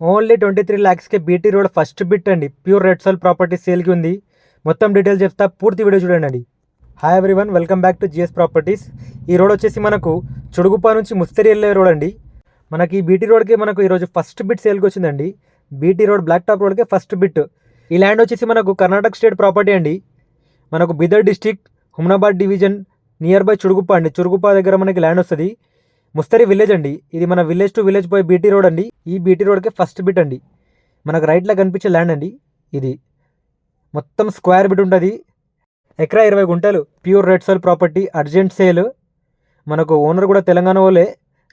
Only 23 lakhsకే BT road first bit అండి. Pure red soil property సేల్కి ఉంది. మొత్తం డీటెయిల్స్ చెప్తా, పూర్తి వీడియో చూడండి అండి. Hi everyone, welcome back to GS properties. ఈ రోడ్ వచ్చేసి మనకు చుడుగుప్ప నుంచి ముస్తరి వెళ్ళే రోడ్ అండి. మనకి బీటీ రోడ్కి మనకు ఈరోజు ఫస్ట్ బిట్ సేల్కి వచ్చిందండి. బీటీ రోడ్ బ్లాక్ టాప్ రోడ్కే ఫస్ట్ బిట్. ఈ ల్యాండ్ వచ్చేసి మనకు కర్ణాటక స్టేట్ ప్రాపర్టీ అండి. మనకు Bidar district, Humnabad division, near by Chitaguppa అండి. చుడుగుప్ప దగ్గర మనకి ల్యాండ్ వస్తుంది. ముస్తరి విలేజ్ అండి. ఇది మన విలేజ్ టు విలేజ్ పోయి బీటీ రోడ్ అండి. ఈ బీటీ రోడ్కే ఫస్ట్ బిట్ అండి. మనకు రైట్లో కనిపించే ల్యాండ్ అండి. ఇది మొత్తం స్క్వేర్ బిట్ ఉంటుంది. ఎకరా 20 గుంటలు pure red soil property, urgent sale. మనకు ఓనర్ కూడా తెలంగాణ వాళ్ళే.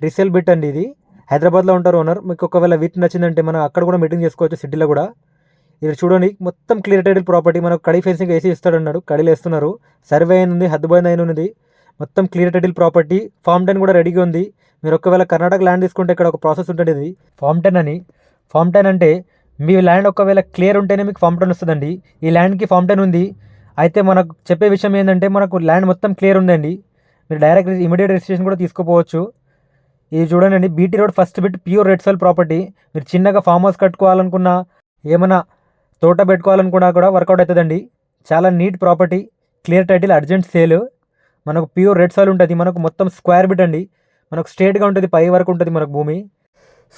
రీసేల్ బిట్ అండి. ఇది హైదరాబాద్లో ఉంటారు ఓనర్. మీకు ఒకవేళ వీట్ నచ్చిందంటే మనం అక్కడ కూడా మీటింగ్ చేసుకోవచ్చు, సిటీలో కూడా. ఇది చూడండి, మొత్తం క్లియర్ టైటిల్ ప్రాపర్టీ. మనకు కడి ఫెన్సింగ్ వేసి ఇస్తాడన్నాడు, కడిలు వేస్తున్నారు. సర్వే అయిన ఉంది, హద్దుబాయింది అయిన ఉంది. మొత్తం క్లియర్ టైటిల్ ప్రాపర్టీ. ఫామ్ 10 కూడా రెడీగా ఉంది. మీరు ఒకవేళ కర్ణాటక ల్యాండ్ తీసుకుంటే ఇక్కడ ఒక ప్రాసెస్ ఉంటుంది. ఇది ఫామ్ 10 అని. ఫామ్ 10 అంటే మీ ల్యాండ్ ఒకవేళ క్లియర్ ఉంటేనే మీకు ఫామ్ 10 వస్తుందండి. ఈ ల్యాండ్కి ఫామ్ 10 ఉంది. అయితే మనకు చెప్పే విషయం ఏంటంటే మనకు ల్యాండ్ మొత్తం క్లియర్ ఉందండి. మీరు డైరెక్ట్ ఇమీడియట్ రిజిస్ట్రేషన్ కూడా తీసుకోపోవచ్చు. ఇది చూడండి, BT road first bit pure red soil property. మీరు చిన్నగా ఫామ్ హౌస్ కట్టుకోవాలనుకున్నా, ఏమైనా తోట పెట్టుకోవాలనుకున్నా కూడా వర్కౌట్ అవుతుందండి. చాలా neat property, clear title, urgent sale. మనకు ప్యూర్ రెడ్ సాయిల్ ఉంటుంది. మనకు మొత్తం స్క్వేర్ బిట్ అండి. మనకు స్ట్రేట్గా ఉంటుంది, పై వరకు ఉంటుంది మనకు భూమి.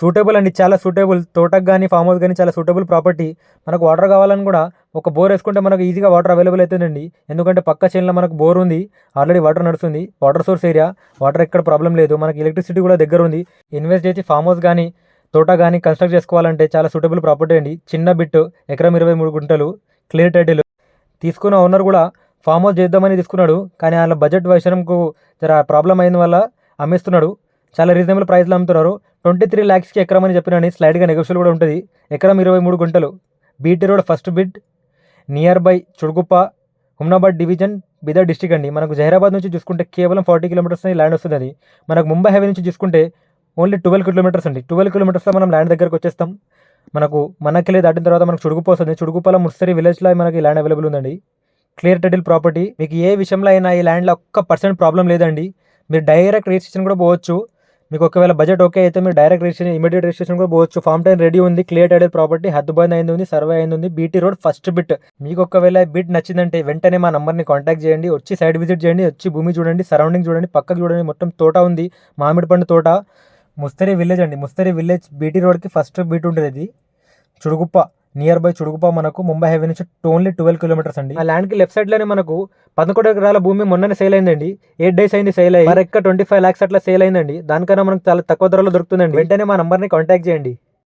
సూటబుల్ అండి, చాలా సూటబుల్. తోటకు కానీ ఫామ్ హౌస్ కానీ చాలా సూటబుల్ ప్రాపర్టీ. మనకు వాటర్ కావాలని కూడా ఒక బోర్ వేసుకుంటే మనకు ఈజీగా వాటర్ అవైలబుల్ అవుతుందండి. ఎందుకంటే పక్క చేనులో మనకు బోర్ ఉంది, ఆల్రెడీ వాటర్ నడుస్తుంది. వాటర్ సోర్స్ ఏరియా, వాటర్ ఎక్కడ ప్రాబ్లం లేదు. మనకి ఎలక్ట్రిసిటీ కూడా దగ్గర ఉంది. ఇన్వెస్ట్ చేసి ఫామ్ హౌస్ కానీ తోట కానీ కన్స్ట్రక్ట్ చేసుకోవాలంటే చాలా సూటబుల్ ప్రాపర్టీ అండి. చిన్న బిట్, ఎకరం 23 గుంటలు, క్లియర్ టైటిల్. తీసుకున్న ఓనర్ కూడా ఫామ్ హౌస్ చేద్దామని తీసుకున్నాడు, కానీ వాళ్ళ బడ్జెట్ విషయంకు జర ప్రాబ్లం అయిన వల్ల అమ్మేస్తున్నాడు. చాలా రీజనబుల్ ప్రైస్లో అమ్ముతున్నారు. 23 lakhsకి ఎకరం అని చెప్పినని స్లైడ్గా నెగోషియల్ కూడా ఉంటుంది. ఎకరం 23 గుంటలు, BT road first bit, near by Chitaguppa, Humnabad division, Bidar district అండి. మనకు జహీరాబాద్ నుంచి చూసుకుంటే కేవలం 40 కిలోమీటర్స్ ల్యాండ్ వస్తుంది. అది మనకు ముంబై హైవే నుంచి చూసుకుంటే ఓన్లీ 12 కిలోమీటర్స్ అండి. 12 కిలోమీటర్స్లో మనం ల్యాండ్ దగ్గరకు వచ్చేస్తాం. మనకు మనకెళ్ళి దాటిన తర్వాత మనకు చుడుగుప్ప వస్తుంది. చుడుగుప్పలో ముస్తరి విలేజ్లో మనకి ల్యాండ్ అవైలబుల్ ఉందండి. Clear title property. మీకు ఏ విషయంలో అయినా ఈ ల్యాండ్లో 1% ప్రాబ్లం లేదండి. మీరు డైరెక్ట్ రిజిస్ట్రేషన్ కూడా పోవచ్చు. మీకు ఒకవేళ బడ్జెట్ ఓకే అయితే మీరు డైరెక్ట్ రిజిస్ట్రేషన్, ఇమీడియట్ రిజిస్ట్రేషన్ కూడా పోవచ్చు. ఫామ్ 10 రెడీ ఉంది, క్లియర్ టైటిల్ ప్రాపర్టీ, హద్దుబాయింది అయింది ఉంది, సర్వే అయింది ఉంది, బీటీ రోడ్ ఫస్ట్ బిట్. మీకు ఒకవేళ బిట్ నచ్చిందంటే వెంటనే మా నంబర్ని కాంటాక్ట్ చేయండి. వచ్చి సైడ్ విజిట్ చేయండి, వచ్చి భూమి చూడండి, సరౌండింగ్ చూడండి, పక్కకు చూడండి. మొత్తం తోట ఉంది, మామిడి పండు తోట. ముస్తరి విలేజ్ అండి. ముస్తరి విలేజ్ బీటీ రోడ్కి ఫస్ట్ బిట్ ఉంటుంది. ఇది చుడుగుప్ప, నియర్ బై చుడుగుప్ప. మనకు ముంబై హైవే నుంచి ఓన్లీ 12 కిలోమీటర్స్ అండి. ఆ ల్యాండ్కి లెఫ్ట్ సైడ్లోనే మనకు 11 ఎకరాల భూమి మొన్ననే సేల్ అయిందండి. 8 days అయింది సేల్ అయ్యి. ఎక్క 25 lakhs అట్లా సేల్ అయిందండి. దానికన్నా మనకు చాలా తక్కువ ధరలో దొరుకుతుందండి. వెంటనే మా నంబర్ని కాంటాక్ట్ చేయండి.